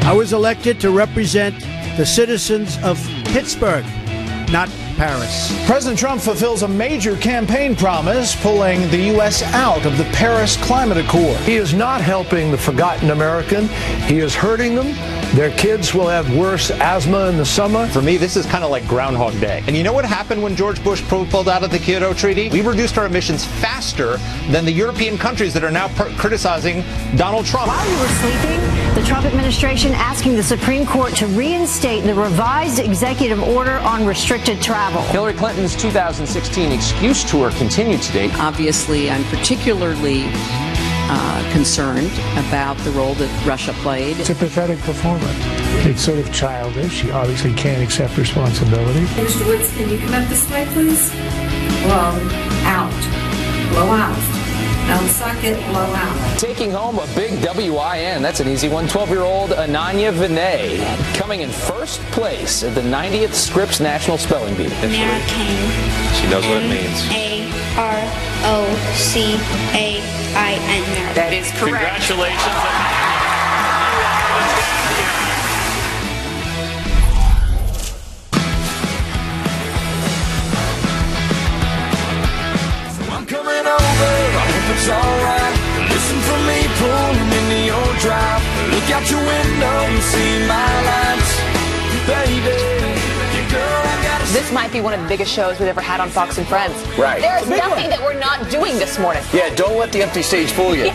I was elected to represent the citizens of Pittsburgh, not Paris. President Trump fulfills a major campaign promise, pulling the U.S. out of the Paris Climate Accord. He is not helping the forgotten American. He is hurting them. Their kids will have worse asthma in the summer. For me, this is kind of like Groundhog Day. And you know what happened when George Bush pulled out of the Kyoto Treaty? We reduced our emissions faster than the European countries that are now criticizing Donald Trump. While you were sleeping, the Trump administration asking the Supreme Court to reinstate the revised executive order on restricted travel. Hillary Clinton's 2016 excuse tour continued today. Obviously, I'm particularly concerned about the role that Russia played. It's a pathetic performance. It's sort of childish. She obviously can't accept responsibility. Mr. Woods, can you come up this way, please? Blow out. Blow out. Don't suck it, blow out. Taking home a big WIN. That's an easy one. 12-year-old Ananya Vinay coming in first place at the 90th Scripps National Spelling Bee. American. She knows what it means. A-R-O-C-A-I-N. That is correct. Congratulations. It's alright. Listen for me pulling into your drive. Look out your window and see my lights, baby. This might be one of the biggest shows we've ever had on Fox and Friends. Right. There is nothing that we're not doing this morning. Yeah, don't let the empty stage fool you.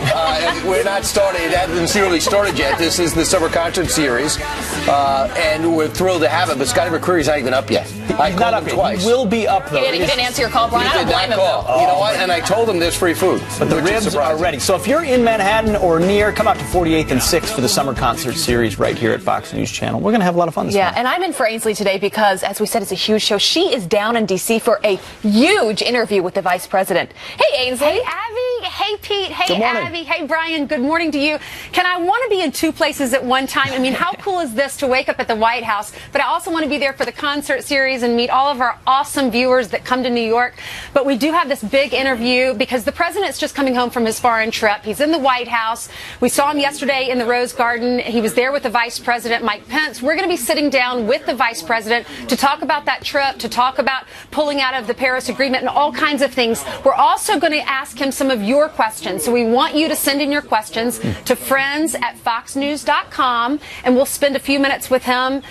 We're not started. It hasn't really started yet. This is the summer concert series, and we're thrilled to have it. But Scotty McCreery's not even up yet. I called him twice. He will be up, though. He didn't answer your call, Brian. I don't blame him, though. You know what? And I told him there's free food. But the ribs are ready. So if you're in Manhattan or near, come out to 48th and 6th for the summer concert series right here at Fox News Channel. We're going to have a lot of fun this morning. And I'm in for Ainsley today because, as we said, it's a huge show. She is down in D.C. for a huge interview with the Vice President. Hey, Ainsley. Hey, Abby. Hey, Pete. Hey, Abby. Hey, Brian. Good morning to you. I want to be in two places at one time. I mean, how cool is this to wake up at the White House? But I also want to be there for the concert series and meet all of our awesome viewers that come to New York. But we do have this big interview because the president's just coming home from his foreign trip. He's in the White House. We saw him yesterday in the Rose Garden. He was there with the Vice President, Mike Pence. We're going to be sitting down with the Vice President to talk about that trip, to talk about pulling out of the Paris Agreement and all kinds of things. We're also going to ask him some of your questions. So we want you to send in your questions to friends@foxnews.com, and we'll spend a few minutes with him,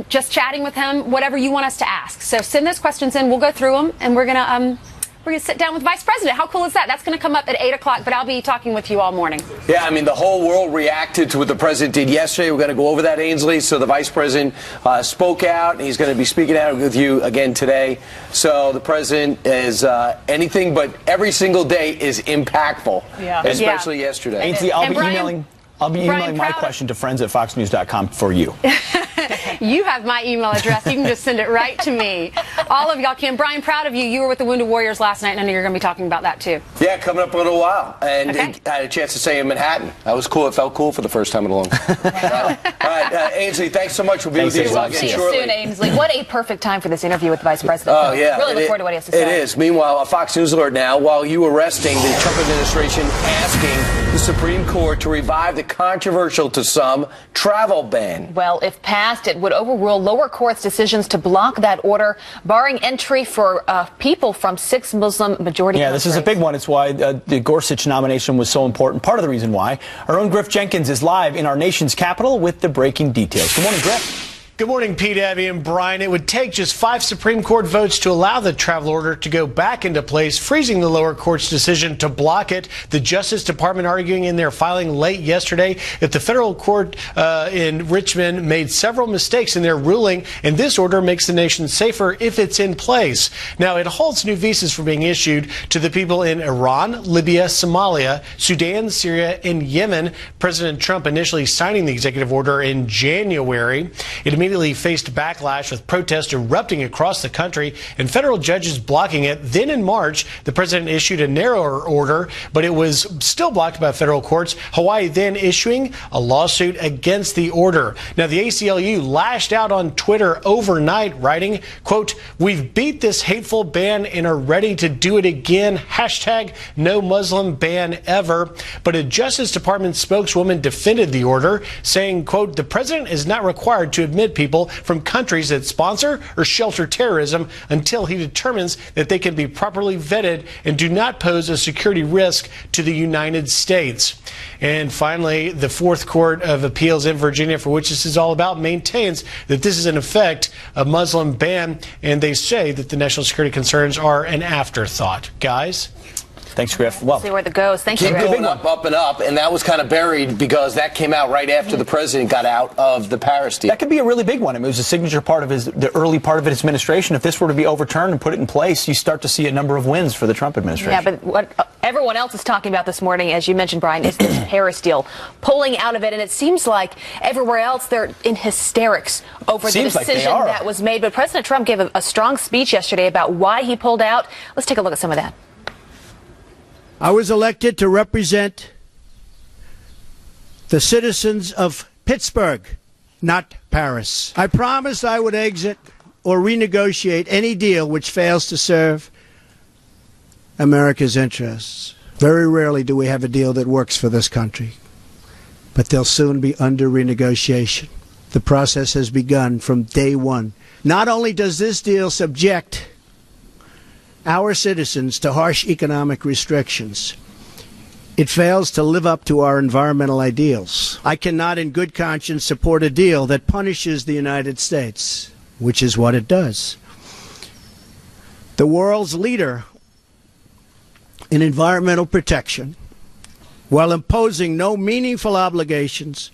just chatting with him, whatever you want us to ask. So send those questions in. We'll go through them, and we're going to sit down with Vice President. How cool is that? That's going to come up at 8 o'clock, but I'll be talking with you all morning. Yeah, I mean, the whole world reacted to what the president did yesterday. We're going to go over that, Ainsley. So the vice president spoke out, and he's going to be speaking out with you again today. So the president is anything but every single day is impactful, especially yesterday. Ainsley, I'll be emailing my question to friends@foxnews.com for you. You have my email address. You can just send it right to me. All of y'all can. Brian, proud of you. You were with the Wounded Warriors last night, and I know you're going to be talking about that, too. Yeah, coming up in a little while. And I had a chance to say in Manhattan. That was cool. It felt cool for the first time in a long time. All right, Ainsley, thanks so much. We'll be with you again See you shortly. soon, Ainsley. What a perfect time for this interview with the Vice President. Oh, yeah. Really look forward to what he has to say. It is. Meanwhile, a Fox News alert now. While you were resting, the Trump administration asking the Supreme Court to revive the controversial to some travel ban. Well, if passed, it would overrule lower courts' decisions to block that order, barring entry for people from 6 Muslim majority countries. This is a big one. It's why the Gorsuch nomination was so important. Part of the reason why. Our own Griff Jenkins is live in our nation's capital with the breaking details. Good morning, Griff. Good morning, Pete, Abby, and Brian. It would take just 5 Supreme Court votes to allow the travel order to go back into place, freezing the lower court's decision to block it. The Justice Department arguing in their filing late yesterday that the federal court in Richmond made several mistakes in their ruling, and this order makes the nation safer if it's in place. Now, it halts new visas from being issued to the people in Iran, Libya, Somalia, Sudan, Syria, and Yemen. President Trump initially signing the executive order in January. It immediately faced backlash with protests erupting across the country and federal judges blocking it. Then in March, the president issued a narrower order, but it was still blocked by federal courts. Hawaii then issuing a lawsuit against the order. Now, the ACLU lashed out on Twitter overnight, writing, quote, "We've beat this hateful ban and are ready to do it again. Hashtag no Muslim ban ever." But a Justice Department spokeswoman defended the order, saying, quote, "The president is not required to admit people from countries that sponsor or shelter terrorism until he determines that they can be properly vetted and do not pose a security risk to the United States." And finally, the Fourth Court of Appeals in Virginia, for which this is all about, maintains that this is in effect a Muslim ban, and they say that the national security concerns are an afterthought. Guys? Thanks, Griff. Well, see where that goes. Thank you. Keep going up and up, and that was kind of buried because that came out right after the president got out of the Paris deal. That could be a really big one. I mean, it was a signature part of the early part of his administration. If this were to be overturned and put it in place, you start to see a number of wins for the Trump administration. Yeah, but what everyone else is talking about this morning, as you mentioned, Brian, is this Paris deal, pulling out of it, and it seems like everywhere else they're in hysterics over the decision that was made. But President Trump gave a strong speech yesterday about why he pulled out. Let's take a look at some of that. I was elected to represent the citizens of Pittsburgh, not Paris. I promised I would exit or renegotiate any deal which fails to serve America's interests. Very rarely do we have a deal that works for this country, but they'll soon be under renegotiation. The process has begun from day one. Not only does this deal subject our citizens to harsh economic restrictions, it fails to live up to our environmental ideals. I cannot in good conscience support a deal that punishes the United States, which is what it does. The world's leader in environmental protection, while imposing no meaningful obligations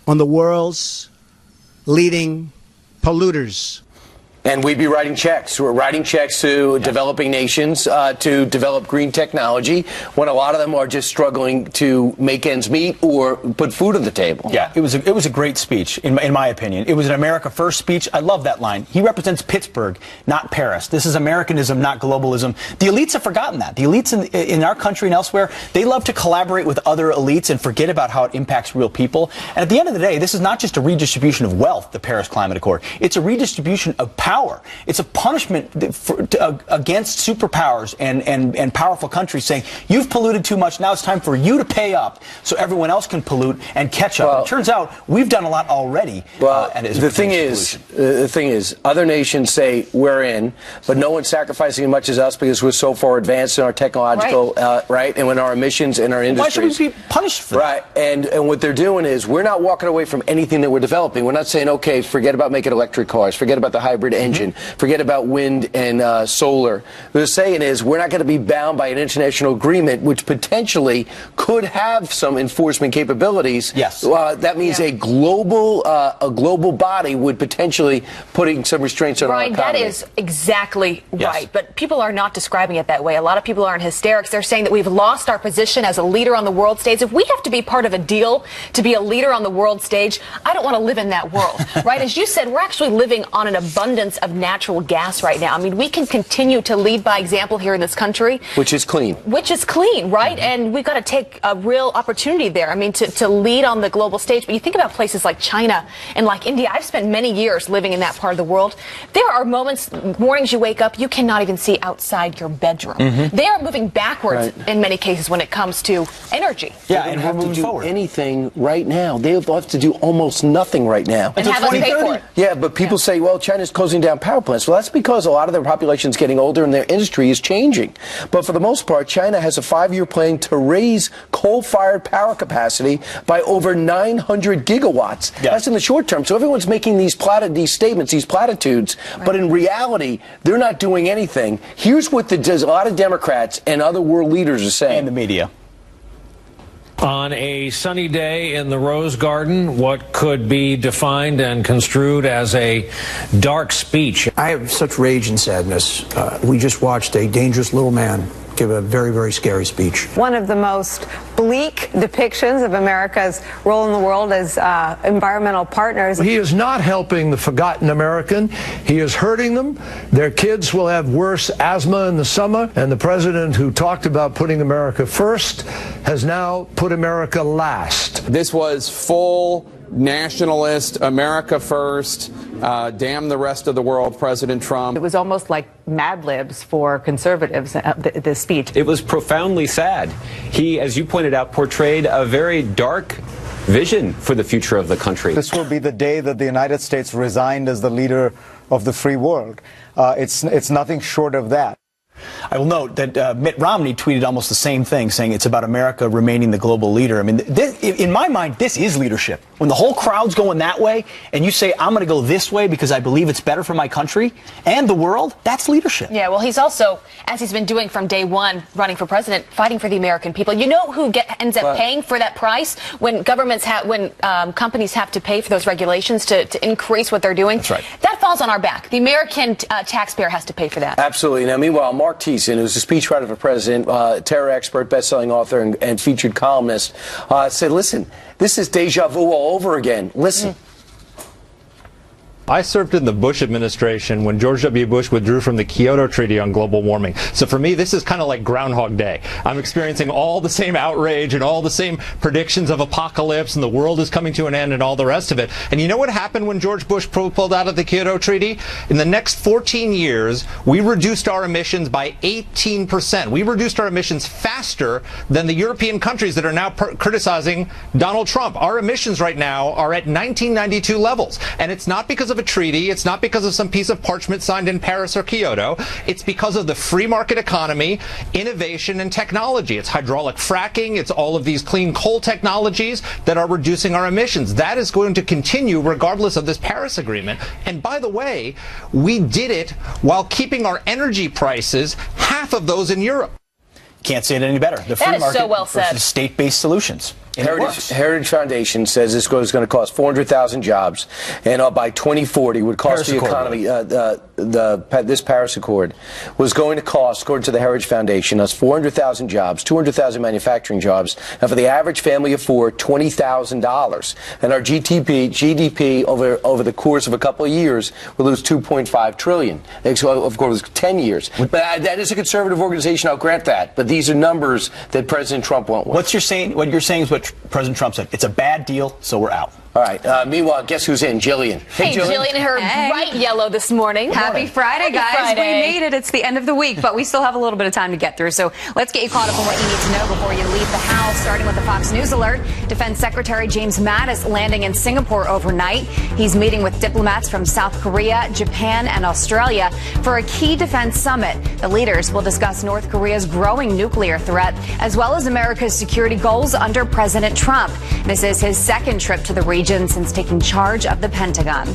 on the world's leading polluters. And we'd be writing checks. We're writing checks to developing nations to develop green technology when a lot of them are just struggling to make ends meet or put food on the table. Yeah, it was a great speech, in my opinion. It was an America First speech. I love that line. He represents Pittsburgh, not Paris. This is Americanism, not globalism. The elites have forgotten that. The elites in our country and elsewhere, they love to collaborate with other elites and forget about how it impacts real people. And at the end of the day, this is not just a redistribution of wealth, the Paris Climate Accord. It's a redistribution of power. It's a punishment against superpowers and powerful countries saying, you've polluted too much, now it's time for you to pay up so everyone else can pollute and catch up. Well, it turns out we've done a lot already. Well, the thing is, other nations say we're in, but no one's sacrificing as much as us because we're so far advanced in our technological, right, and in our emissions in our industries. Why should we be punished for that? Right, and what they're doing is we're not walking away from anything that we're developing. We're not saying, okay, forget about making electric cars, forget about the hybrid engine, forget about wind and solar. What they're saying is we're not going to be bound by an international agreement which potentially could have some enforcement capabilities. Yes. That means a global body would potentially putting some restraints on our economy. That is exactly right. But people are not describing it that way. A lot of people are in hysterics. They're saying that we've lost our position as a leader on the world stage. If we have to be part of a deal to be a leader on the world stage, I don't want to live in that world. Right? As you said, we're actually living on an abundance of natural gas right now. I mean, we can continue to lead by example here in this country. Which is clean. Which is clean, right? And we've got to take a real opportunity there. I mean, to lead on the global stage. But you think about places like China and like India. I've spent many years living in that part of the world. There are moments, mornings you wake up, you cannot even see outside your bedroom. They are moving backwards in many cases when it comes to energy. Yeah, and we're moving forward. Anything right now. They have to do almost nothing right now. And have us pay for it. Yeah, but people say, well, China's closing down power plants. Well, that's because a lot of their population is getting older and their industry is changing. But for the most part, China has a 5-year plan to raise coal-fired power capacity by over 900 gigawatts. Yeah. That's in the short term. So everyone's making these statements, these platitudes, but in reality, they're not doing anything. Here's what a lot of Democrats and other world leaders are saying. And the media. On a sunny day in the Rose Garden, what could be defined and construed as a dark speech. I have such rage and sadness. We just watched a dangerous little man give a very, very scary speech. One of the most bleak depictions of America's role in the world as environmental partners. He is not helping the forgotten American. He is hurting them. Their kids will have worse asthma in the summer. And the president who talked about putting America first has now put America last. This was full nationalist, America first, damn the rest of the world, President Trump. It was almost like Mad Libs for conservatives, this speech. It was profoundly sad. He, as you pointed out, portrayed a very dark vision for the future of the country. This will be the day that the United States resigned as the leader of the free world. It's nothing short of that. I will note that Mitt Romney tweeted almost the same thing, saying it's about America remaining the global leader. I mean, in my mind, this is leadership. When the whole crowd's going that way, and you say, I'm going to go this way because I believe it's better for my country and the world, that's leadership. Yeah, well, he's also, as he's been doing from day one, running for president, fighting for the American people. You know who ends up paying for that price when companies have to pay for those regulations to increase what they're doing? That's right. That falls on our back. The American taxpayer has to pay for that. Absolutely. Now, meanwhile, Mark Thiessen, who's a speechwriter for president, terror expert, best-selling author, and featured columnist, said, listen, this is deja vu all over again. Listen. I served in the Bush administration when George W. Bush withdrew from the Kyoto Treaty on global warming. So for me, this is kind of like Groundhog Day. I'm experiencing all the same outrage and all the same predictions of apocalypse and the world is coming to an end and all the rest of it. And you know what happened when George Bush pulled out of the Kyoto Treaty? In the next 14 years, we reduced our emissions by 18%. We reduced our emissions faster than the European countries that are now criticizing Donald Trump. Our emissions right now are at 1992 levels. And it's not because of a treaty. It's not because of some piece of parchment signed in Paris or Kyoto. It's because of the free market economy, innovation, and technology. It's hydraulic fracking. It's all of these clean coal technologies that are reducing our emissions. That is going to continue regardless of this Paris Agreement. And by the way, we did it while keeping our energy prices half of those in Europe. Can't say it any better. The free That is market so well said. versus state-based solutions. Heritage Foundation says this is going to cost 400,000 jobs, and by 2040 would cost the economy. This Paris Accord was going to cost, according to the Heritage Foundation, us 400,000 jobs, 200,000 manufacturing jobs, and for the average family of four, $20,000. And our GDP over the course of a couple of years will lose 2.5 trillion. So, of course, 10 years. But that is a conservative organization. I'll grant that. But these are numbers that President Trump won't want. What you're saying is what President Trump said. It's a bad deal, so we're out. All right. Meanwhile, guess who's in? Jillian. Hey, Jillian, her bright yellow this morning. Happy Friday, guys. Friday. We made it. It's the end of the week, but we still have a little bit of time to get through. So let's get you caught up on what you need to know before you leave the house, starting with the Fox News alert. Defense Secretary James Mattis landing in Singapore overnight. He's meeting with diplomats from South Korea, Japan, and Australia for a key defense summit. The leaders will discuss North Korea's growing nuclear threat, as well as America's security goals under President Trump. This is his second trip to the region since taking charge of the Pentagon.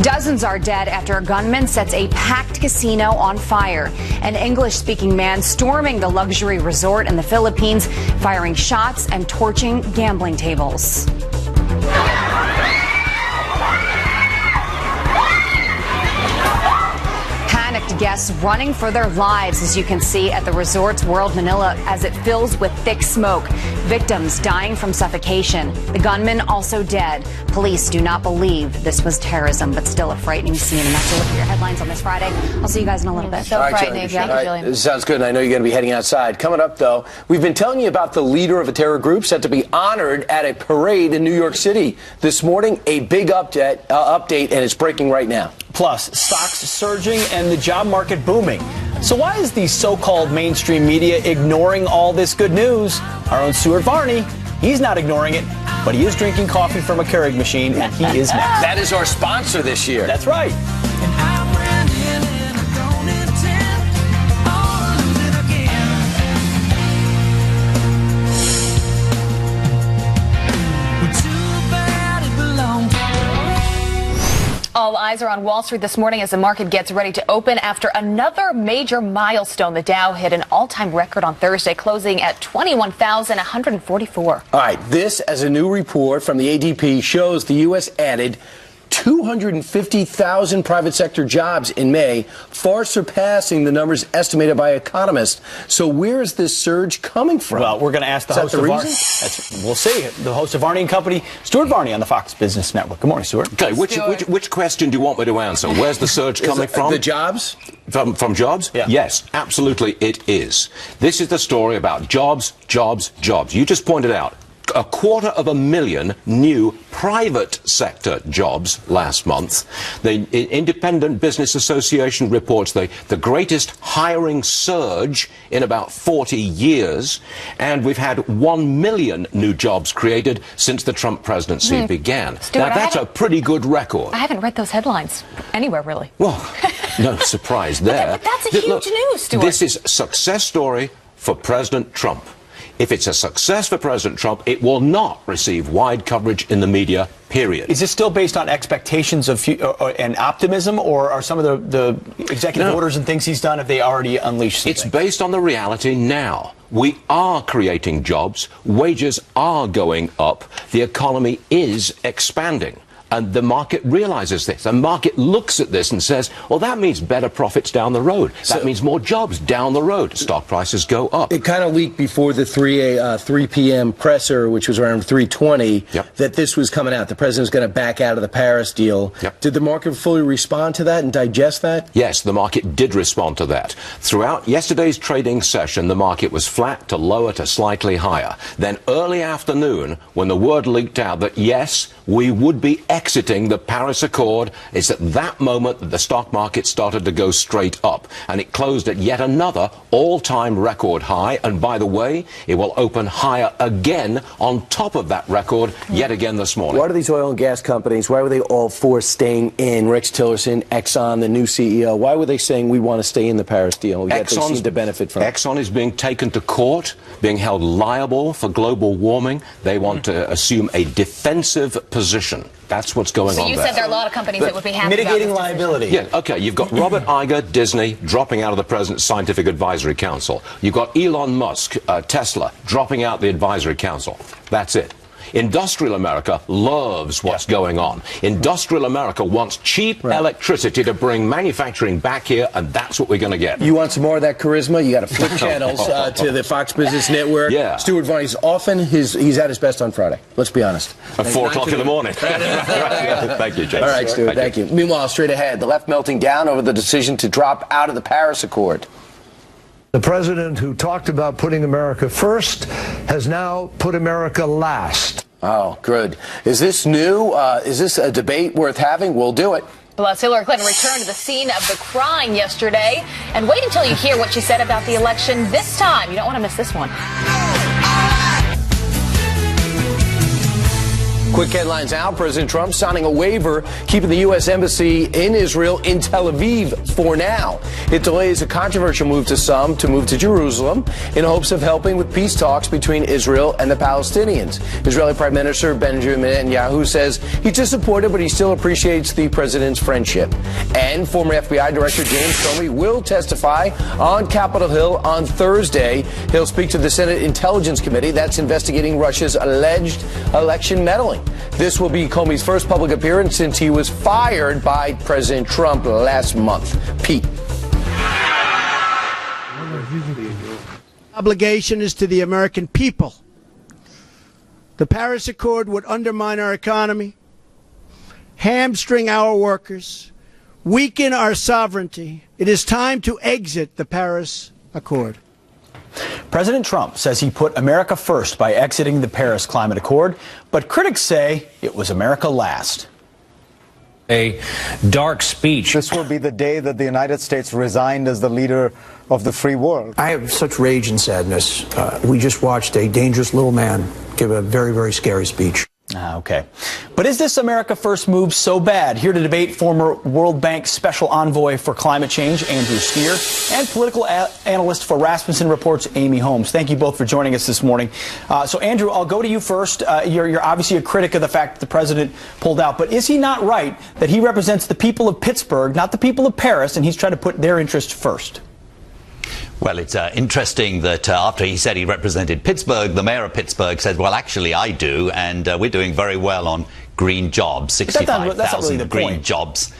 Dozens are dead after a gunman sets a packed casino on fire. An English-speaking man storming the luxury resort in the Philippines, firing shots and torching gambling tables. Panicked guests running for their lives, as you can see at the Resorts World Manila, as it fills with thick smoke. Victims dying from suffocation. The gunman also dead. Police do not believe this was terrorism, but still a frightening scene. And that's a look at your headlines on this Friday. I'll see you guys in a little bit. So frightening. Thank you, This sounds good, and I know you're going to be heading outside. Coming up, though, we've been telling you about the leader of a terror group set to be honored at a parade in New York City. This morning, a big update, and it's breaking right now. Plus, stocks surging and the job market booming. So why is the so-called mainstream media ignoring all this good news? Our own Stuart Varney, he's not ignoring it, but he is drinking coffee from a Keurig machine, and he is next. That is our sponsor this year. That's right. All eyes are on Wall Street this morning as the market gets ready to open after another major milestone. The Dow hit an all-time record on Thursday, closing at 21,144. All right, this, as a new report from the ADP, shows the U.S. added 250,000 private sector jobs in May, far surpassing the numbers estimated by economists. So where is this surge coming from? Well, we're going to ask the host of we'll see. The host of Varney and Company, Stuart Varney, on the Fox Business Network. Good morning, Stuart. Okay, which question do you want me to answer? Where's the surge coming from? The jobs? From jobs? Yeah. Yes, absolutely it is. This is the story about jobs, jobs, jobs. You just pointed out 250,000 new private sector jobs last month. The Independent Business Association reports the greatest hiring surge in about 40 years, and we've had 1 million new jobs created since the Trump presidency began. Stuart, now, that's a pretty good record. I haven't read those headlines anywhere, really. Well, no surprise there. But that's a huge news, Stuart. This is a success story for President Trump. If it's a success for President Trump, it will not receive wide coverage in the media, period. Is this still based on expectations of and optimism, or are some of the executive orders and things he's done, have they already unleashed something? It's based on the reality now. We are creating jobs. Wages are going up. The economy is expanding. And the market realizes this. The market looks at this and says, well, that means better profits down the road. That means more jobs down the road. Stock prices go up. It kind of leaked before the 3 p.m. presser, which was around 3:20, that this was coming out. The president was going to back out of the Paris deal. Did the market fully respond to that and digest that? Yes, the market did respond to that. Throughout yesterday's trading session, the market was flat to lower to slightly higher. Then early afternoon, when the word leaked out that, yes, we would be exiting the Paris Accord, it's at that moment that the stock market started to go straight up. And it closed at yet another all-time record high. And by the way, it will open higher again on top of that record yet again this morning. Why do these oil and gas companies, why were they all for staying in? Rex Tillerson, Exxon, the new CEO, why were they saying we want to stay in the Paris deal? Yet they seem to benefit from it. Exxon is being taken to court, being held liable for global warming. They want to assume a defensive position. That's what's going on there. So you said there are a lot of companies that would be happy mitigating about liability. Yeah, okay. You've got Robert Iger, Disney, dropping out of the President's Scientific Advisory Council. You've got Elon Musk, Tesla, dropping out the Advisory Council. That's it. Industrial America loves what's going on. Industrial America wants cheap electricity to bring manufacturing back here, and that's what we're going to get. You want some more of that charisma? You got to flip channels to the Fox Business Network. Yeah. Stuart Varney's he's at his best on Friday. Let's be honest. At 4 o'clock in the morning. Thank you, Jason. All right, Stuart. Thank you. Meanwhile, straight ahead, the left melting down over the decision to drop out of the Paris Accord. The president who talked about putting America first has now put America last. Oh, good. Is this new? Is this a debate worth having? We'll do it. Plus, Hillary Clinton returned to the scene of the crime yesterday. And wait until you hear what she said about the election this time. You don't want to miss this one. Quick headlines out. President Trump signing a waiver keeping the U.S. Embassy in Israel in Tel Aviv for now. It delays a controversial move to some to move to Jerusalem in hopes of helping with peace talks between Israel and the Palestinians. Israeli Prime Minister Benjamin Netanyahu says he's disappointed, but he still appreciates the president's friendship. And former FBI Director James Comey will testify on Capitol Hill on Thursday. He'll speak to the Senate Intelligence Committee that's investigating Russia's alleged election meddling. This will be Comey's first public appearance since he was fired by President Trump last month. Pete. Obligation is to the American people. The Paris Accord would undermine our economy, hamstring our workers, weaken our sovereignty. It is time to exit the Paris Accord. President Trump says he put America first by exiting the Paris Climate Accord, but critics say it was America last. A dark speech. This will be the day that the United States resigned as the leader of the free world. I have such rage and sadness. We just watched a dangerous little man give a very, very scary speech. Okay. But is this America First move so bad? Here to debate former World Bank Special Envoy for Climate Change, Andrew Stier, and political analyst for Rasmussen Reports, Amy Holmes. Thank you both for joining us this morning. So, Andrew, I'll go to you first. You're obviously a critic of the fact that the president pulled out. But is he not right that he represents the people of Pittsburgh, not the people of Paris, and he's trying to put their interest first? Well, it's interesting that after he said he represented Pittsburgh, the mayor of Pittsburgh said, well, actually, I do, and we're doing very well on green jobs, that's not really 65,000 the green point. jobs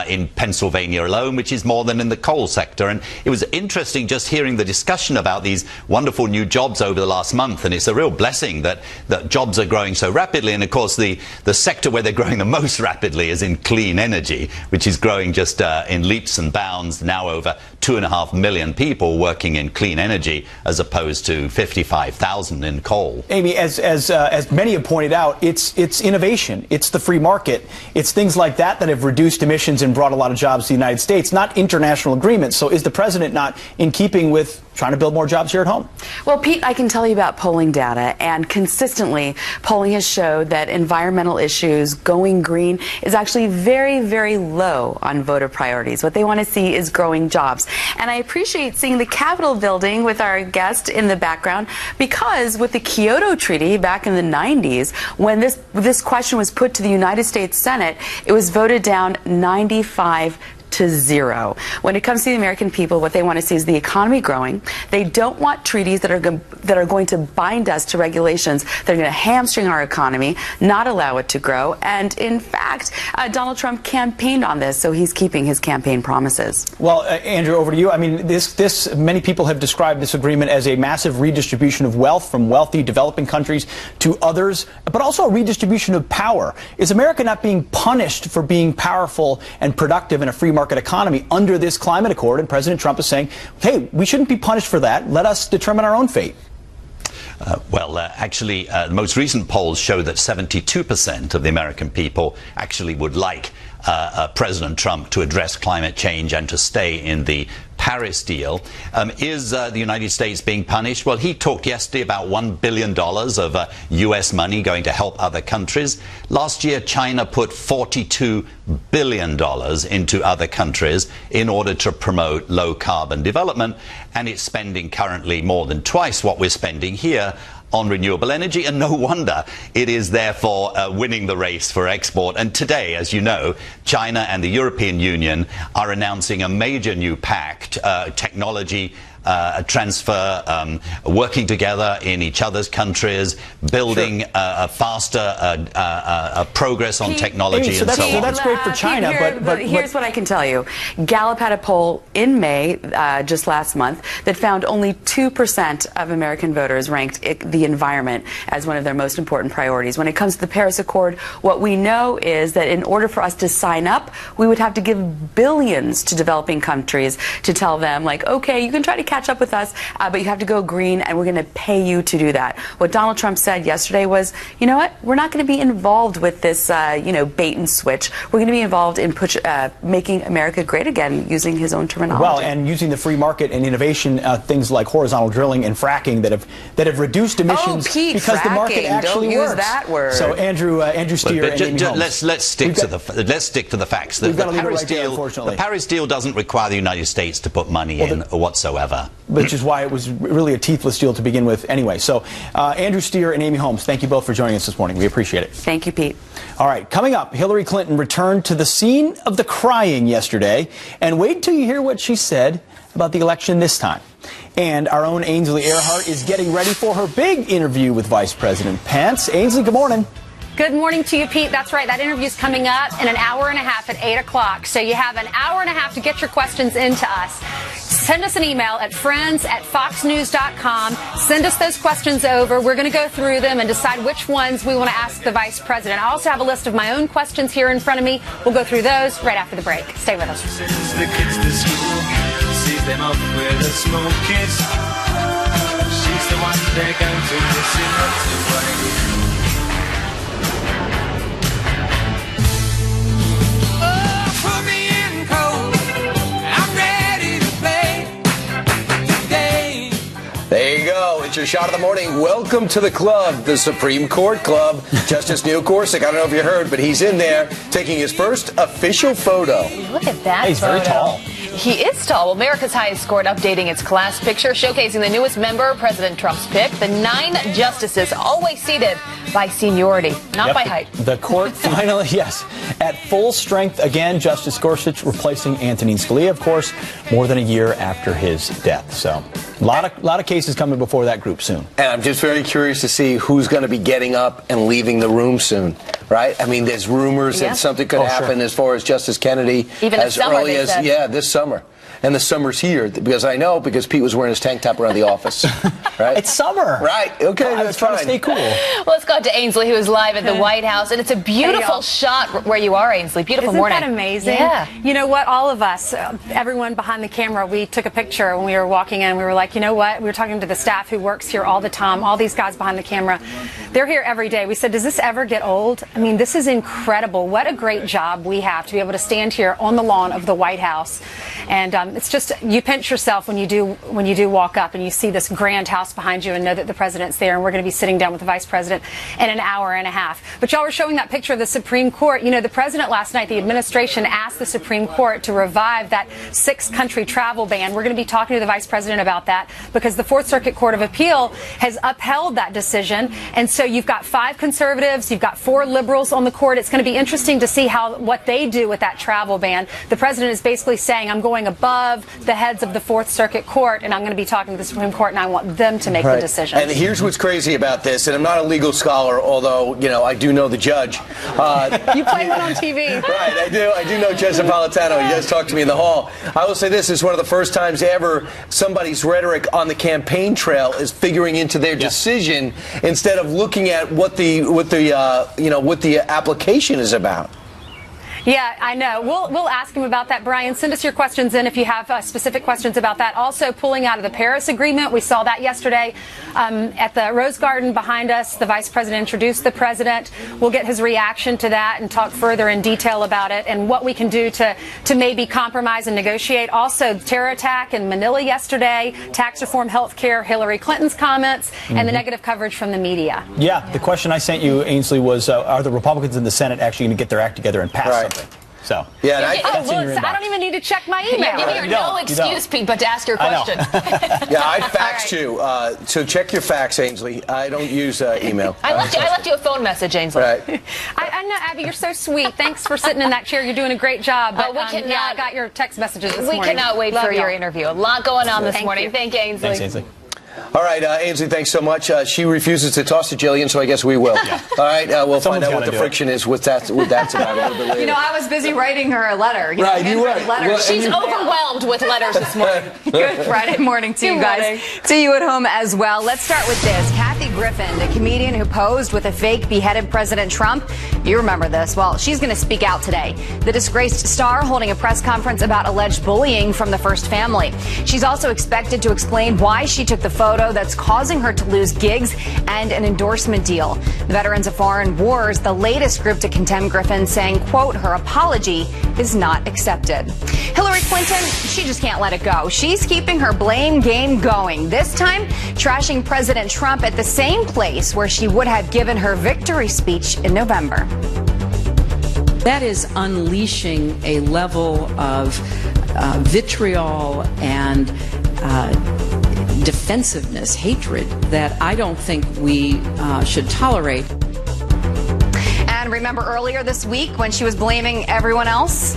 in Pennsylvania alone, which is more than in the coal sector. And it was interesting just hearing the discussion about these wonderful new jobs over the last month. And it's a real blessing that jobs are growing so rapidly. And of course, the sector where they're growing the most rapidly is in clean energy, which is growing just in leaps and bounds. Now over 2.5 million people working in clean energy, as opposed to 55,000 in coal. Amy, as many have pointed out, it's innovation. It's the free market. It's things like that have reduced emissions and brought a lot of jobs to the United States, not international agreements. So is the president not in keeping with trying to build more jobs here at home? Well, Pete, I can tell you about polling data, and consistently polling has showed that environmental issues, going green, is actually very, very low on voter priorities. What they want to see is growing jobs. And I appreciate seeing the Capitol building with our guest in the background, because with the Kyoto Treaty back in the 90s, when this question was put to the United States Senate, it was voted down 95 to 0. When it comes to the American people, what they want to see is the economy growing. They don't want treaties that are going to bind us to regulations that are going to hamstring our economy, not allow it to grow. And in fact, Donald Trump campaigned on this, so he's keeping his campaign promises. Well, Andrew, over to you. I mean, many people have described this agreement as a massive redistribution of wealth from wealthy developing countries to others, but also a redistribution of power. Is America not being punished for being powerful and productive in a free market economy under this climate accord? And President Trump is saying, hey, we shouldn't be punished for that. Let us determine our own fate. Actually, the most recent polls show that 72% of the American people actually would like President Trump to address climate change and to stay in the Paris deal. Is the United States being punished? Well, he talked yesterday about $1 billion of U.S. money going to help other countries. Last year, China put $42 billion into other countries in order to promote low-carbon development, and it's spending currently more than twice what we're spending here on renewable energy, and no wonder it is therefore winning the race for export. And today, as you know, China and the European Union are announcing a major new pact, technology transfer, working together in each other's countries, building a faster progress on technology, so and so on. That's great for China, but here's what I can tell you. Gallup had a poll in May, just last month, that found only 2% of American voters ranked the environment as one of their most important priorities. When it comes to the Paris Accord, what we know is that in order for us to sign up, we would have to give billions to developing countries to tell them, like, okay, you can try to catch up with us, but you have to go green, and we're going to pay you to do that. What Donald Trump said yesterday was, you know what, we're not going to be involved with this, bait and switch. We're going to be involved in making America great again, using his own terminology. Well, and using the free market and innovation, things like horizontal drilling and fracking that have reduced emissions because the market actually don't works. Use that word. So Andrew Steer and Amy Holmes. Let's stick to the facts. The Paris deal doesn't require the United States to put money in whatsoever. Which is why it was really a teethless deal to begin with anyway. So Andrew Steer and Amy Holmes, thank you both for joining us this morning. We appreciate it. Thank you, Pete. All right, coming up, Hillary Clinton returned to the scene of the crying yesterday. And wait until you hear what she said about the election this time. And our own Ainsley Earhart is getting ready for her big interview with Vice President Pence. Ainsley, good morning. Good morning to you, Pete. That's right. That interview's coming up in an hour and a half at 8 o'clock. So you have an hour and a half to get your questions into us. Send us an email at friends@foxnews.com. Send us those questions over. We're going to go through them and decide which ones we want to ask the vice president. I also have a list of my own questions here in front of me. We'll go through those right after the break. Stay with us. The kids to school, sees them off with a smoke kiss. She's the one they're going to listen to. There you go. It's your shot of the morning. Welcome to the club, the Supreme Court Club. Justice Neil Gorsuch, I don't know if you heard, but he's in there taking his first official photo. Look at that. He's very tall. He is tall. Well, America's highest court updating its class picture, showcasing the newest member, President Trump's pick. The 9 justices, always seated by seniority, not by height. The court finally, yes, at full strength again. Justice Gorsuch replacing Antonin Scalia, of course, more than a year after his death. So a lot of cases coming before that group soon. And I'm just very curious to see who's going to be getting up and leaving the room soon. right? I mean, there's rumors that something could happen as far as Justice Kennedy Even as this summer, early they as said. this summer. And the summer's here because I know because Pete was wearing his tank top around the office. Right? It's summer. Right. Okay, I was that's trying fine. to stay cool. Well, let's go to Ainsley, who is live at the White House, and it's a beautiful shot where you are, Ainsley. Beautiful Isn't morning. that amazing? Yeah. You know what? All of us, everyone behind the camera, we took a picture when we were walking in. We were like, you know what? We were talking to the staff who works here all the time, all these guys behind the camera. They're here every day. We said, does this ever get old? I mean, this is incredible. What a great job we have to be able to stand here on the lawn of the White House. And it's just, you pinch yourself when you do walk up and you see this grand house behind you and know that the president's there, and we're going to be sitting down with the vice president in an hour and a half. But y'all were showing that picture of the Supreme Court. You know, the president last night, the administration asked the Supreme Court to revive that 6-country travel ban. We're going to be talking to the vice president about that because the Fourth Circuit Court of Appeal has upheld that decision. And so you've got 5 conservatives, you've got 4 liberals on the court. It's going to be interesting to see what they do with that travel ban. The president is basically saying, I'm going above the heads of the Fourth Circuit Court, and I'm going to be talking to the Supreme Court, and I want them to make the decision. And here's what's crazy about this, and I'm not a legal scholar, although, you know, I do know the judge. You play one on TV. Right, I do know Judge Napolitano. He does talk to me in the hall. I will say this is one of the first times ever somebody's rhetoric on the campaign trail is figuring into their decision instead of looking at what the application is about. Yeah, I know. We'll ask him about that, Brian. Send us your questions in if you have specific questions about that. Also, pulling out of the Paris Agreement. We saw that yesterday at the Rose Garden behind us. The vice president introduced the president. We'll get his reaction to that and talk further in detail about it and what we can do to maybe compromise and negotiate. Also, the terror attack in Manila yesterday, tax reform, health care, Hillary Clinton's comments, and the negative coverage from the media. Yeah, the question I sent you, Ainsley, was are the Republicans in the Senate actually going to get their act together and pass something? So yeah, that's in your I don't even need to check my email. You're no excuse, Pete, but to ask your question. Yeah, I fax too. So check your fax, Ainsley. I don't use email. I left you a phone message, Ainsley. Right. I know, Abby, you're so sweet. Thanks for sitting in that chair. You're doing a great job. But I got your text messages this morning. We cannot wait for your interview. A lot going on this morning. Thank you, Ainsley. Thanks, Ainsley. All right, Ainsley, thanks so much. She refuses to toss to Jillian, so I guess we will. All right, we'll find out what the friction is with that's about a little bit later. You know, I was busy writing her a letter. You were. Well, she's overwhelmed with letters this morning. Good Friday morning to you guys. To you at home as well. Let's start with this. Kathy Griffin, the comedian who posed with a fake beheaded President Trump. You remember this. Well, she's going to speak out today. The disgraced star holding a press conference about alleged bullying from the First family. She's also expected to explain why she took the photo that's causing her to lose gigs and an endorsement deal. The Veterans of Foreign Wars, the latest group to condemn Griffin, saying, quote, her apology is not accepted. Hillary Clinton, she just can't let it go. She's keeping her blame game going, this time trashing President Trump at the same place where she would have given her victory speech in November. That is unleashing a level of vitriol and defensiveness, hatred, that I don't think we should tolerate. And remember earlier this week when she was blaming everyone else?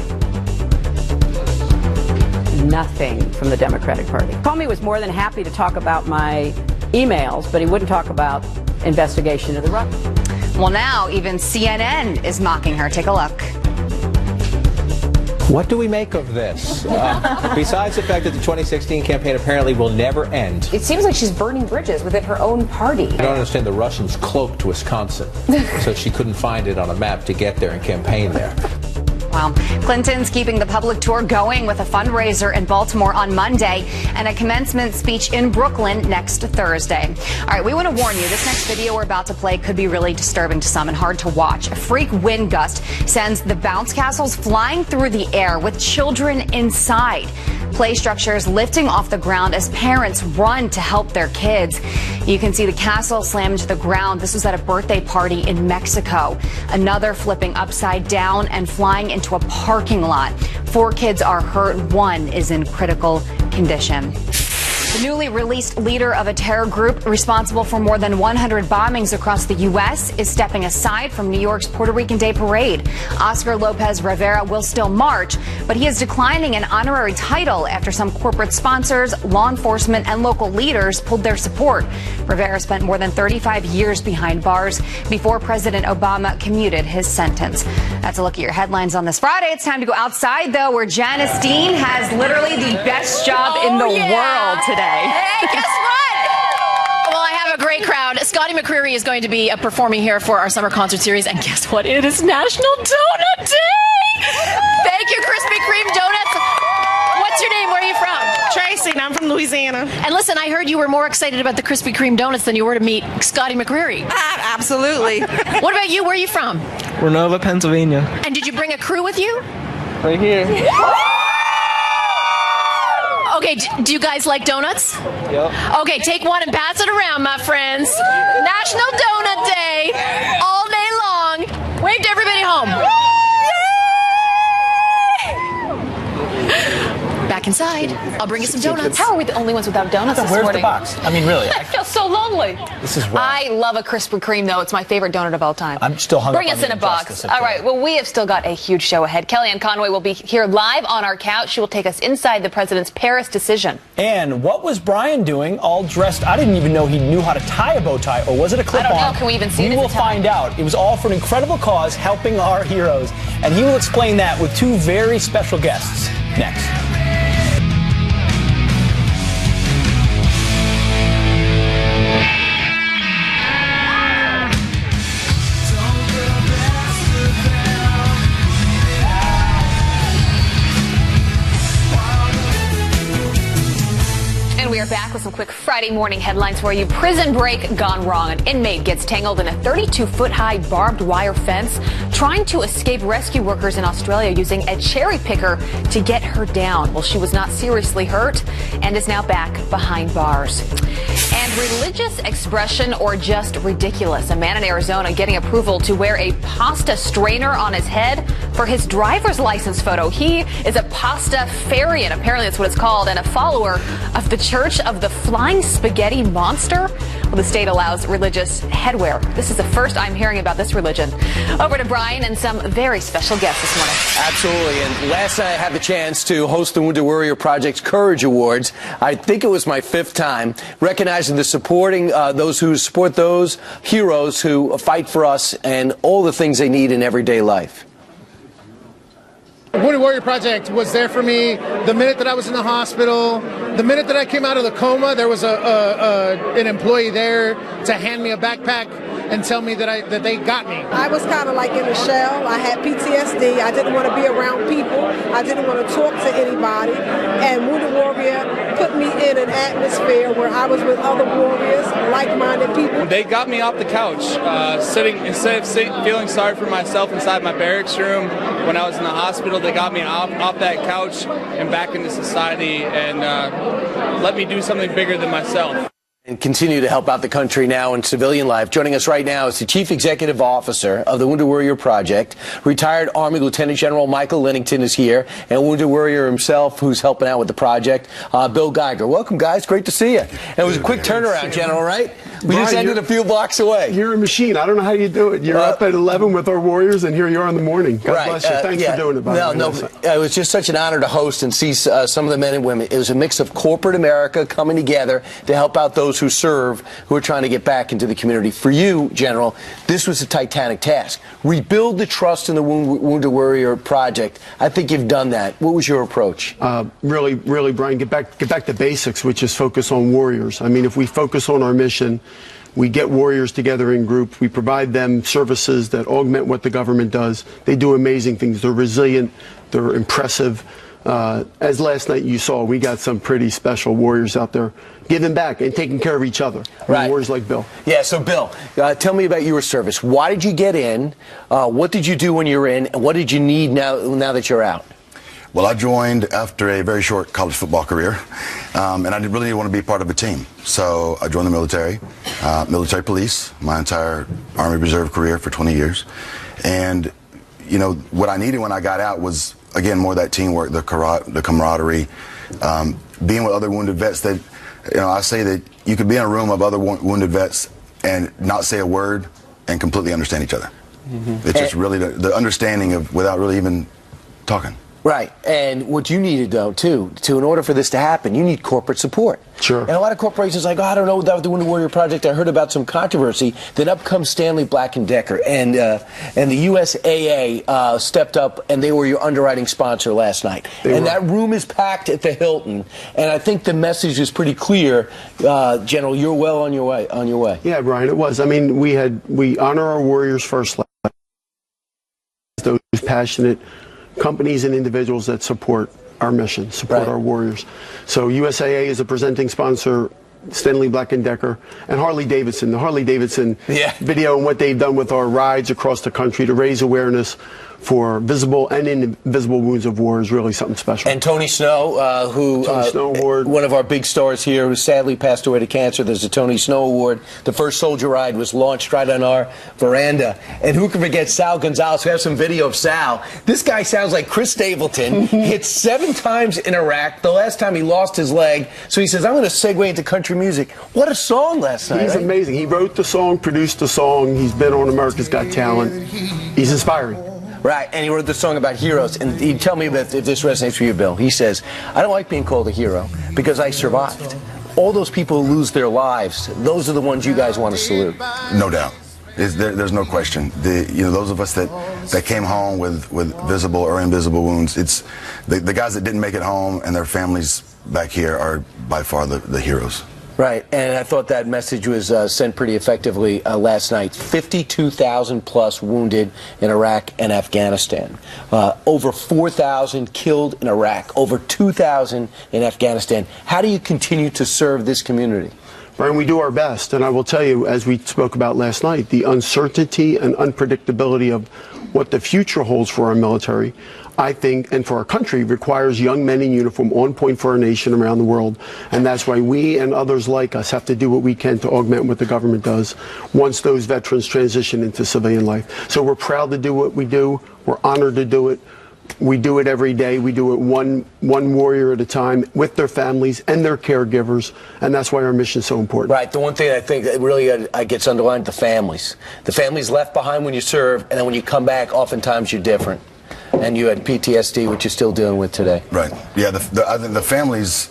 Nothing from the Democratic Party. Comey was more than happy to talk about my emails, but he wouldn't talk about investigation of the Russians. Well, now even CNN is mocking her. Take a look. What do we make of this? Besides the fact that the 2016 campaign apparently will never end. It seems like she's burning bridges within her own party. I don't understand the Russians cloaked Wisconsin, so she couldn't find it on a map to get there and campaign there. Well, Clinton's keeping the public tour going with a fundraiser in Baltimore on Monday and a commencement speech in Brooklyn next Thursday. All right, we want to warn you, this next video we're about to play could be really disturbing to some and hard to watch. A freak wind gust sends the bounce castles flying through the air with children inside. Play structures lifting off the ground as parents run to help their kids. You can see the castle slam into the ground. This was at a birthday party in Mexico. Another flipping upside down and flying into a parking lot. 4 kids are hurt. 1 is in critical condition. The newly released leader of a terror group responsible for more than 100 bombings across the U.S. is stepping aside from New York's Puerto Rican Day Parade. Oscar Lopez Rivera will still march, but he is declining an honorary title after some corporate sponsors, law enforcement, and local leaders pulled their support. Rivera spent more than 35 years behind bars before President Obama commuted his sentence. That's a look at your headlines on this Friday. It's time to go outside, though, where Janice Dean has literally the best job in the world today. Hey, guess what? Well, I have a great crowd. Scotty McCreery is going to be performing here for our summer concert series. And guess what? It is National Donut Day! Thank you, Krispy Kreme Donuts. What's your name? Where are you from? Tracy, and I'm from Louisiana. And listen, I heard you were more excited about the Krispy Kreme Donuts than you were to meet Scotty McCreery. Absolutely. What about you? Where are you from? Renova, Pennsylvania. And did you bring a crew with you? Right here. Okay, do you guys like donuts? Yep. Okay, take one and pass it around, my friends. National Donut Day, all day long. Wave to everybody home. Back inside. I'll bring you some donuts. How are we the only ones without donuts this Where's morning? the box? I mean, really. I feel so lonely. This is wrong. I love a Krispy Kreme, though. It's my favorite donut of all time. I'm still hungry. Bring us in a box. All right. Well, we have still got a huge show ahead. Kellyanne Conway will be here live on our couch. She will take us inside the president's Paris decision. And what was Brian doing all dressed? I didn't even know he knew how to tie a bow tie, or was it a clip-on? I don't know. Can we even see it? We will find out. It was all for an incredible cause, helping our heroes. And he will explain that with two very special guests next. We are back with some quick Friday morning headlines for you. Prison break gone wrong. An inmate gets tangled in a 32-foot-high barbed wire fence trying to escape rescue workers in Australia using a cherry picker to get her down. Well, she was not seriously hurt and is now back behind bars. And religious expression or just ridiculous. A man in Arizona getting approval to wear a pasta strainer on his head for his driver's license photo. He is a pastafarian, apparently that's what it's called, and a follower of the Church of the Flying Spaghetti Monster. Well, the state allows religious headwear. This is the first I'm hearing about this religion. Over to Brian and some very special guests this morning. Absolutely. And last night I had the chance to host the Wounded Warrior Project's Courage Awards. I think it was my 5th time, recognizing the supporting those who support those heroes who fight for us and all the things they need in everyday life. The Wounded Warrior Project was there for me the minute that I was in the hospital, the minute that I came out of the coma. There was an employee there to hand me a backpack and tell me that they got me. I was kind of like in a shell. I had PTSD. I didn't want to be around people. I didn't want to talk to anybody. And Wounded Warrior put me in an atmosphere where I was with other warriors, like-minded people. They got me off the couch, instead of feeling sorry for myself inside my barracks room when I was in the hospital. They got me off that couch and back into society and let me do something bigger than myself. And continue to help out the country now in civilian life. Joining us right now is the Chief Executive Officer of the Wounded Warrior Project. Retired Army Lieutenant General Michael Lennington is here, and Wounded Warrior himself, who's helping out with the project, Bill Geiger. Welcome, guys. Great to see you. And it was a quick turnaround, General, right? We just ended a few blocks away. You're a machine. I don't know how you do it. You're up at 11 with our Warriors, and here you are in the morning. God bless you. Thanks for doing it, by the way. It was just such an honor to host and see some of the men and women. It was a mix of corporate America coming together to help out those who serve, who are trying to get back into the community. For you, General, this was a titanic task. Rebuild the trust in the Wounded Warrior Project. I think you've done that. What was your approach? Really, Brian, get back to basics, which is focus on warriors. I mean, if we focus on our mission, we get warriors together in groups. We provide them services that augment what the government does. They do amazing things. They're resilient. They're impressive. As last night you saw, we got some pretty special warriors out there giving back and taking care of each other. Right. Warriors like Bill. Yeah, so Bill, tell me about your service. Why did you get in? What did you do when you were in? And what did you need now that you're out? Well, I joined after a very short college football career, and I really didn't want to be part of a team. So I joined the military, military police, my entire Army Reserve career for 20 years. And, you know, what I needed when I got out was, again, more of that teamwork, the camaraderie, being with other wounded vets that I say that you could be in a room of other wounded vets and not say a word and completely understand each other. It's just really the understanding of without really even talking. Right, and what you needed, though, too, in order for this to happen, you need corporate support. Sure. And a lot of corporations are like, I don't know about the Wounded Warrior Project. I heard about some controversy. Then up comes Stanley Black & Decker, and the USAA stepped up, and they were your underwriting sponsor last night. That room is packed at the Hilton, and I think the message is pretty clear. General, you're well on your way. Yeah, Brian, it was. I mean, we honor our warriors first. Those passionate companies and individuals that support our mission, support our warriors. So USAA is a presenting sponsor, Stanley Black & Decker, and Harley Davidson. The Harley Davidson video and what they've done with our rides across the country to raise awareness for visible and invisible wounds of war is really something special. And Tony Snow, Tony Snow Award, one of our big stars here, who sadly passed away to cancer. There's a Tony Snow Award. The first soldier ride was launched right on our veranda. And who can forget Sal Gonzalez? We have some video of Sal. This guy sounds like Chris Stapleton. He hit 7 times in Iraq. The last time he lost his leg. So he says, I'm going to segue into country music. What a song last night. He's amazing. He wrote the song, produced the song. He's been on America's Got Talent. He's inspiring. Right, and he wrote the song about heroes. And he'd tell me if this resonates with you, Bill. He says, I don't like being called a hero because I survived. All those people who lose their lives, those are the ones you guys want to salute. No doubt. There's no question. Those of us that came home with visible or invisible wounds, it's the guys that didn't make it home and their families back here are by far the heroes. Right, and I thought that message was sent pretty effectively last night. 52,000 plus wounded in Iraq and Afghanistan. Over 4,000 killed in Iraq. Over 2,000 in Afghanistan. How do you continue to serve this community? Brian, we do our best, and I will tell you, as we spoke about last night, the uncertainty and unpredictability of what the future holds for our military, I think, and for our country, requires young men in uniform on point for our nation around the world. And that's why we and others like us have to do what we can to augment what the government does once those veterans transition into civilian life. So we're proud to do what we do. We're honored to do it. We do it every day. We do it one warrior at a time with their families and their caregivers, and that's why our mission is so important. Right. The one thing I think that really gets underlined, the families. The families left behind when you serve, and then when you come back, oftentimes you're different. And you had PTSD, which you're still dealing with today. Right. Yeah, I think the families,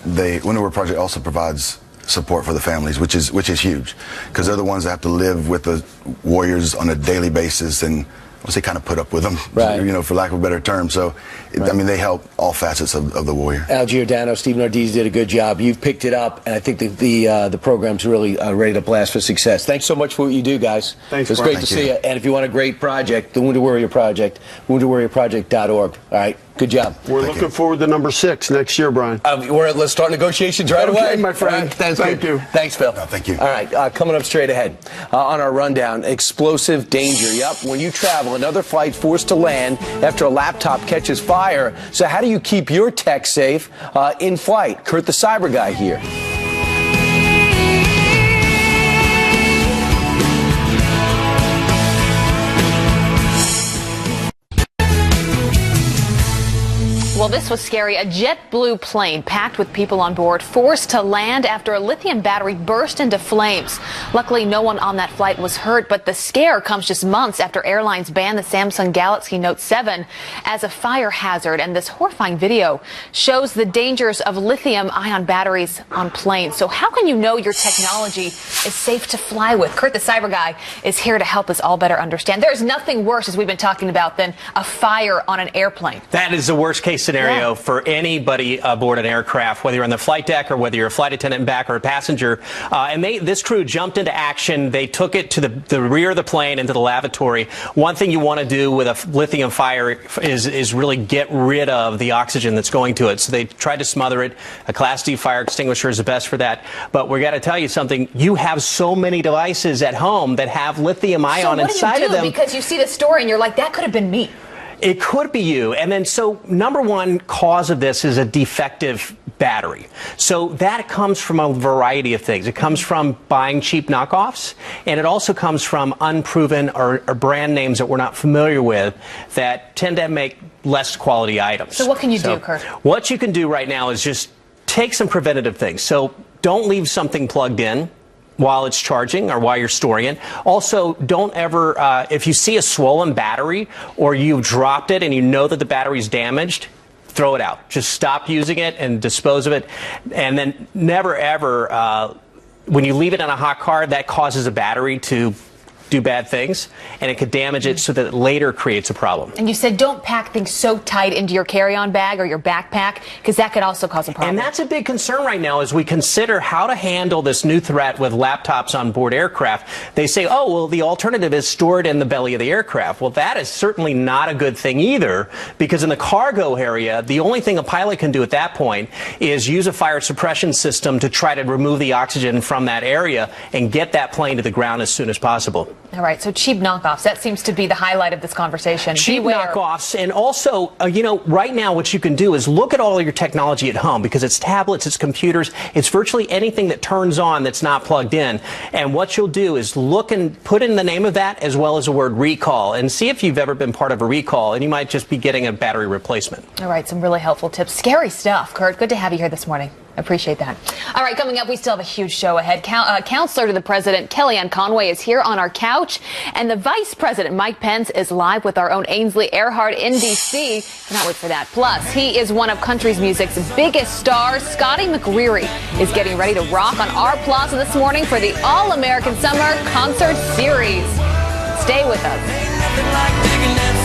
the Wounded Warrior Project also provides support for the families, which is huge, because they're the ones that have to live with the warriors on a daily basis and they kind of put up with them, right, for lack of a better term. So, I mean, they help all facets of the warrior. Al Giordano, Stephen Ortiz did a good job. You've picked it up, and I think the program's really ready to blast for success. Thanks so much for what you do, guys. Thanks, It's great to see you. And if you want a great project, the Wounded Warrior Project, woundedwarriorproject.org. All right, good job. We're looking forward to number 6 next year, Brian. Let's start negotiations right away. Okay, my friend. Right, thank you. Thanks, Phil. No, thank you. All right, coming up straight ahead on our rundown, explosive danger. Yep, when you travel, another flight forced to land after a laptop catches fire. So how do you keep your tech safe in flight? Kurt the Cyber Guy here. Well, this was scary. A JetBlue plane packed with people on board forced to land after a lithium battery burst into flames. Luckily, no one on that flight was hurt, but the scare comes just months after airlines banned the Samsung Galaxy Note 7 as a fire hazard. And this horrifying video shows the dangers of lithium-ion batteries on planes. So how can you know your technology is safe to fly with? Kurt the Cyber Guy is here to help us all better understand. There's nothing worse, as we've been talking about, than a fire on an airplane. That is the worst case scenario for anybody aboard an aircraft, whether you're on the flight deck or whether you're a flight attendant in back or a passenger. And this crew jumped into action. They took it to the rear of the plane into the lavatory. One thing you want to do with a lithium fire is really get rid of the oxygen that's going to it. So they tried to smother it. A Class D fire extinguisher is the best for that. But we got to tell you something. You have so many devices at home that have lithium ion inside of them. Because you see the story and you're like, that could have been me. It could be you. And then so number one cause of this is a defective battery. So that comes from a variety of things. It comes from buying cheap knockoffs, and it also comes from unproven or brand names that we're not familiar with that tend to make less quality items. So what can you do, Kurt? What you can do right now is just take some preventative things. So don't leave something plugged in while it's charging or while you're storing it. Also, don't ever, if you see a swollen battery or you've dropped it and you know that the battery's damaged, throw it out. Just stop using it and dispose of it. And then never, ever, when you leave it in a hot car, that causes a battery to do bad things, and it could damage it so that it later creates a problem. And you said don't pack things so tight into your carry-on bag or your backpack, because that could also cause a problem. And that's a big concern right now as we consider how to handle this new threat with laptops on board aircraft. They say, oh, well, the alternative is stored in the belly of the aircraft. Well, that is certainly not a good thing either, because in the cargo area, the only thing a pilot can do at that point is use a fire suppression system to try to remove the oxygen from that area and get that plane to the ground as soon as possible. All right, so cheap knockoffs. That seems to be the highlight of this conversation. Cheap knockoffs. And also, right now what you can do is look at all of your technology at home, because it's tablets, it's computers, it's virtually anything that turns on that's not plugged in. And what you'll do is look and put in the name of that as well as the word recall and see if you've ever been part of a recall, and you might just be getting a battery replacement. All right, some really helpful tips. Scary stuff. Kurt, good to have you here this morning. I appreciate that. All right, coming up, we still have a huge show ahead. Counselor to the president, Kellyanne Conway, is here on our couch, and the vice president, Mike Pence, is live with our own Ainsley Earhardt in D.C. Cannot wait for that. Plus, he is one of country music's biggest stars. Scotty McCreery is getting ready to rock on our plaza this morning for the All-American Summer Concert Series. Stay with us.